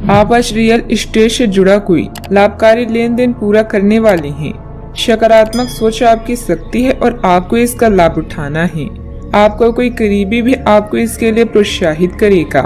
आप आज real estate से जुड़ा कोई लाभकारी लेन देन पूरा करने वाले हैं। सकारात्मक सोच आपकी शक्ति है और आपको इसका लाभ उठाना है। आपका कोई करीबी भी आपको इसके लिए प्रोत्साहित करेगा।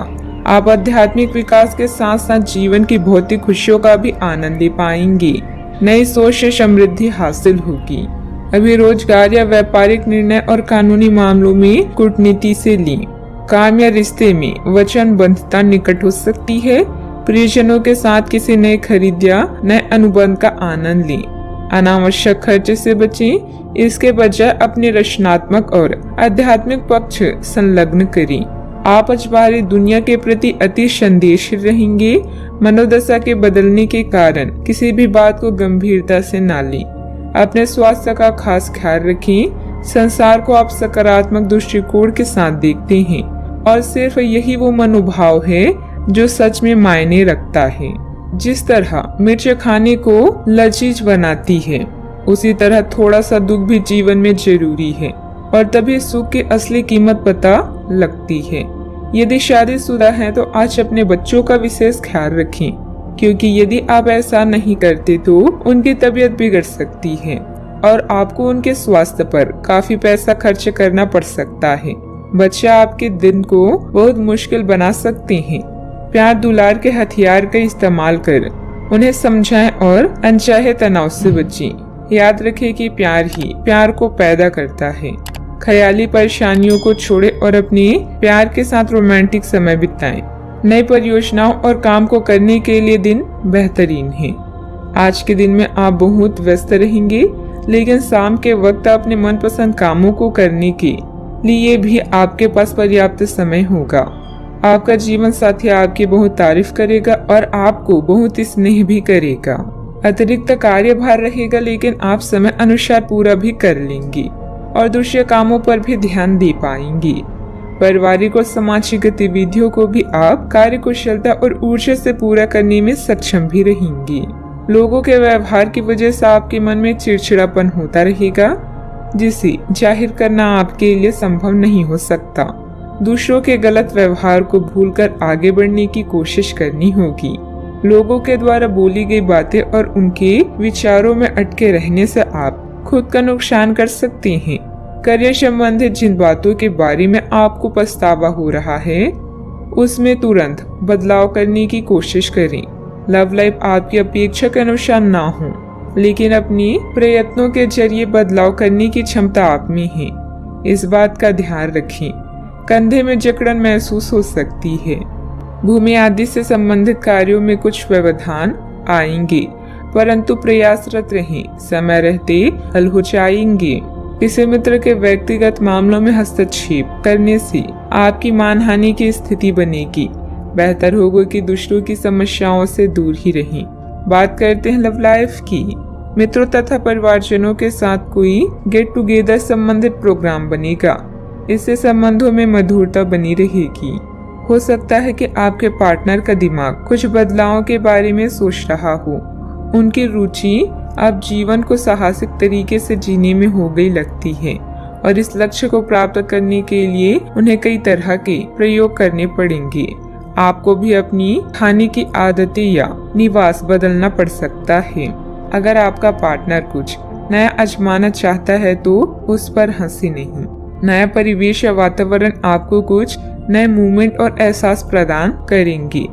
आप आध्यात्मिक विकास के साथ साथ जीवन की भौतिक खुशियों का भी आनंद ले पाएंगे। नई सोच से समृद्धि हासिल होगी। अभी रोजगार या व्यापारिक निर्णय और कानूनी मामलों में कूटनीति से लें। काम या रिश्ते में वचनबद्धता निकट हो सकती है। प्रियजनों के साथ किसी नए खरीद या नए अनुबंध का आनंद लें। अनावश्यक खर्चे से बचें। इसके बजाय अपने रचनात्मक और आध्यात्मिक पक्ष संलग्न करें। आप आज बाहरी दुनिया के प्रति अति संवेदनशील रहेंगे। मनोदशा के बदलने के कारण किसी भी बात को गंभीरता से ना लें। अपने स्वास्थ्य का खास ख्याल रखें। संसार को आप सकारात्मक दृष्टिकोण के साथ देखते हैं और सिर्फ यही वो मनोभाव है जो सच में मायने रखता है। जिस तरह मिर्च खाने को लजीज बनाती है, उसी तरह थोड़ा सा दुख भी जीवन में जरूरी है और तभी सुख की असली कीमत पता लगती है। यदि शादीशुदा हैं तो आज अपने बच्चों का विशेष ख्याल रखें, क्योंकि यदि आप ऐसा नहीं करते तो उनकी तबीयत बिगड़ सकती है और आपको उनके स्वास्थ्य पर काफी पैसा खर्च करना पड़ सकता है। बच्चे आपके दिन को बहुत मुश्किल बना सकते हैं। प्यार दुलार के हथियार का इस्तेमाल कर उन्हें समझाएं और अनचाहे तनाव से बचें। याद रखें कि प्यार ही प्यार को पैदा करता है। ख्याली परेशानियों को छोड़े और अपने प्यार के साथ रोमांटिक समय बिताएं। नई परियोजनाओं और काम को करने के लिए दिन बेहतरीन है। आज के दिन में आप बहुत व्यस्त रहेंगे, लेकिन शाम के वक्त अपने मनपसंद कामों को करने के लिए भी आपके पास पर्याप्त समय होगा। आपका जीवन साथी आपकी बहुत तारीफ करेगा और आपको बहुत स्नेह भी करेगा। अतिरिक्त कार्यभार रहेगा, लेकिन आप समय अनुसार पूरा भी कर लेंगे और दूसरे कामों पर भी ध्यान दे पाएंगे। पारिवारिक और सामाजिक गतिविधियों को भी आप कार्यकुशलता और ऊर्जा से पूरा करने में सक्षम भी रहेंगे। लोगों के व्यवहार की वजह से आपके मन में चिड़चिड़ापन होता रहेगा, जिसे जाहिर करना आपके लिए संभव नहीं हो सकता। दूसरों के गलत व्यवहार को भूलकर आगे बढ़ने की कोशिश करनी होगी। लोगों के द्वारा बोली गई बातें और उनके विचारों में अटके रहने से आप खुद का नुकसान कर सकते हैं। करियर संबंधित जिन बातों के बारे में आपको पछतावा हो रहा है, उसमें तुरंत बदलाव करने की कोशिश करें। लव लाइफ आपकी अपेक्षा के अनुसार ना हो, लेकिन अपने प्रयत्नों के जरिए बदलाव करने की क्षमता आप में है। इस बात का ध्यान रखें। कंधे में जकड़न महसूस हो सकती है। भूमि आदि से संबंधित कार्यों में कुछ व्यवधान आएंगे, परंतु प्रयासरत रहें। समय रहते हल हो जाएंगे। किसी मित्र के व्यक्तिगत मामलों में हस्तक्षेप करने से आपकी मानहानि की स्थिति बनेगी। बेहतर होगा कि दूसरों की समस्याओं से दूर ही रहें। बात करते हैं लव लाइफ की। मित्रों तथा परिवारजनों के साथ कोई गेट टुगेदर संबंधित प्रोग्राम बनेगा। इससे संबंधों में मधुरता बनी रहेगी। हो सकता है कि आपके पार्टनर का दिमाग कुछ बदलावों के बारे में सोच रहा हो। उनकी रुचि अब जीवन को साहसिक तरीके से जीने में हो गई लगती है और इस लक्ष्य को प्राप्त करने के लिए उन्हें कई तरह के प्रयोग करने पड़ेंगे। आपको भी अपनी खाने की आदतें या निवास बदलना पड़ सकता है। अगर आपका पार्टनर कुछ नया आजमाना चाहता है तो उस पर हंसी नहीं। नया परिवेश या वातावरण आपको कुछ नए मूवमेंट और एहसास प्रदान करेंगे,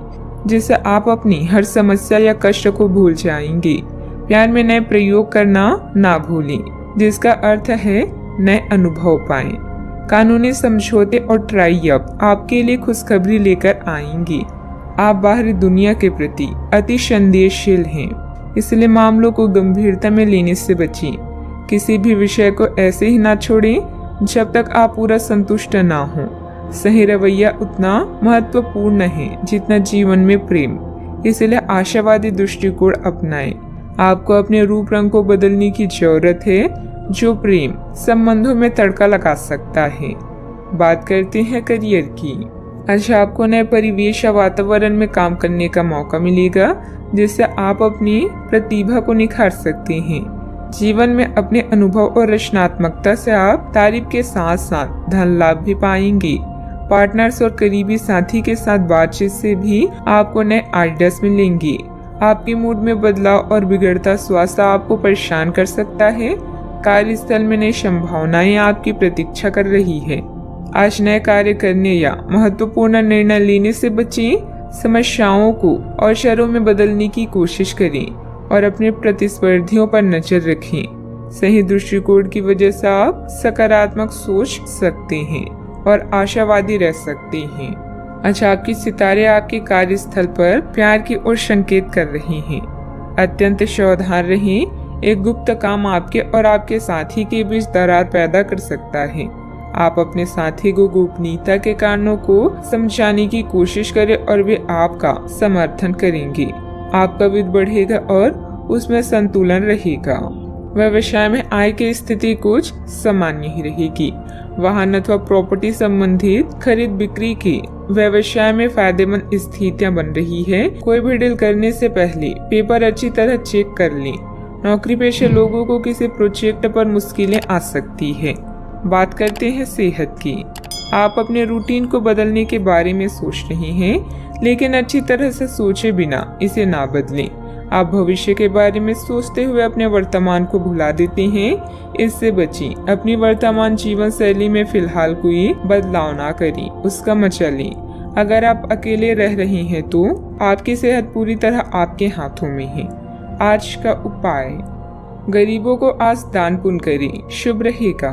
जिससे आप अपनी हर समस्या या कष्ट को भूल जाएंगे। प्यार में नए प्रयोग करना ना भूलें, जिसका अर्थ है नए अनुभव पाएं। कानूनी समझौते और ट्राई अप आपके लिए खुशखबरी लेकर आएंगे। आप बाहरी दुनिया के प्रति अति संवेदनशील हैं, इसलिए मामलों को गंभीरता में लेने से बचें। किसी भी विषय को ऐसे ही ना छोड़ें जब तक आप पूरा संतुष्ट ना हो। सही रवैया उतना महत्वपूर्ण है जितना जीवन में प्रेम, इसलिए आशावादी दृष्टिकोण अपनाएं। आपको अपने रूप रंग को बदलने की जरूरत है, जो प्रेम संबंधों में तड़का लगा सकता है। बात करते हैं करियर की। आज आपको नए परिवेश या वातावरण में काम करने का मौका मिलेगा, जिससे आप अपनी प्रतिभा को निखार सकते हैं। जीवन में अपने अनुभव और रचनात्मकता से आप तारीफ के साथ साथ धन लाभ भी पाएंगे। पार्टनर्स और करीबी साथी के साथ बातचीत से भी आपको नए आइडियाज मिलेंगे। आपके मूड में बदलाव और बिगड़ता स्वास्थ्य आपको परेशान कर सकता है। कार्यस्थल में नई संभावनाएं आपकी प्रतीक्षा कर रही है। आज नए कार्य करने या महत्वपूर्ण निर्णय लेने से बचें। समस्याओं को अवसरों में बदलने की कोशिश करें और अपने प्रतिस्पर्धियों पर नजर रखें। सही दृष्टिकोण की वजह से आप सकारात्मक सोच सकते हैं और आशावादी रह सकते हैं। अच्छा, आपके सितारे आपके कार्यस्थल पर प्यार की ओर संकेत कर रहे हैं। अत्यंत सावधान रहें। एक गुप्त काम आपके और आपके साथी के बीच दरार पैदा कर सकता है। आप अपने साथी को गोपनीयता के कारणों को समझाने की कोशिश करें और वे आपका समर्थन करेंगे। आपका वित्त बढ़ेगा और उसमें संतुलन रहेगा। व्यवसाय में आय की स्थिति कुछ सामान्य ही रहेगी। वाहन अथवा प्रॉपर्टी संबंधित खरीद बिक्री की व्यवसाय में फायदेमंद स्थितियां बन रही है। कोई भी डील करने से पहले पेपर अच्छी तरह चेक कर लें। नौकरी पेशे लोगों को किसी प्रोजेक्ट पर मुश्किलें आ सकती है। बात करते हैं सेहत की। आप अपने रूटीन को बदलने के बारे में सोच रहे हैं, लेकिन अच्छी तरह से सोचे बिना इसे ना बदलें। आप भविष्य के बारे में सोचते हुए अपने वर्तमान को भुला देते हैं। इससे बचें। अपनी वर्तमान जीवन शैली में फिलहाल कोई बदलाव ना करें, उसका मजा लें। अगर आप अकेले रह रहे हैं तो आपकी सेहत पूरी तरह आपके हाथों में है। आज का उपाय, गरीबों को आज दान पुण्य करें, शुभ रहेगा।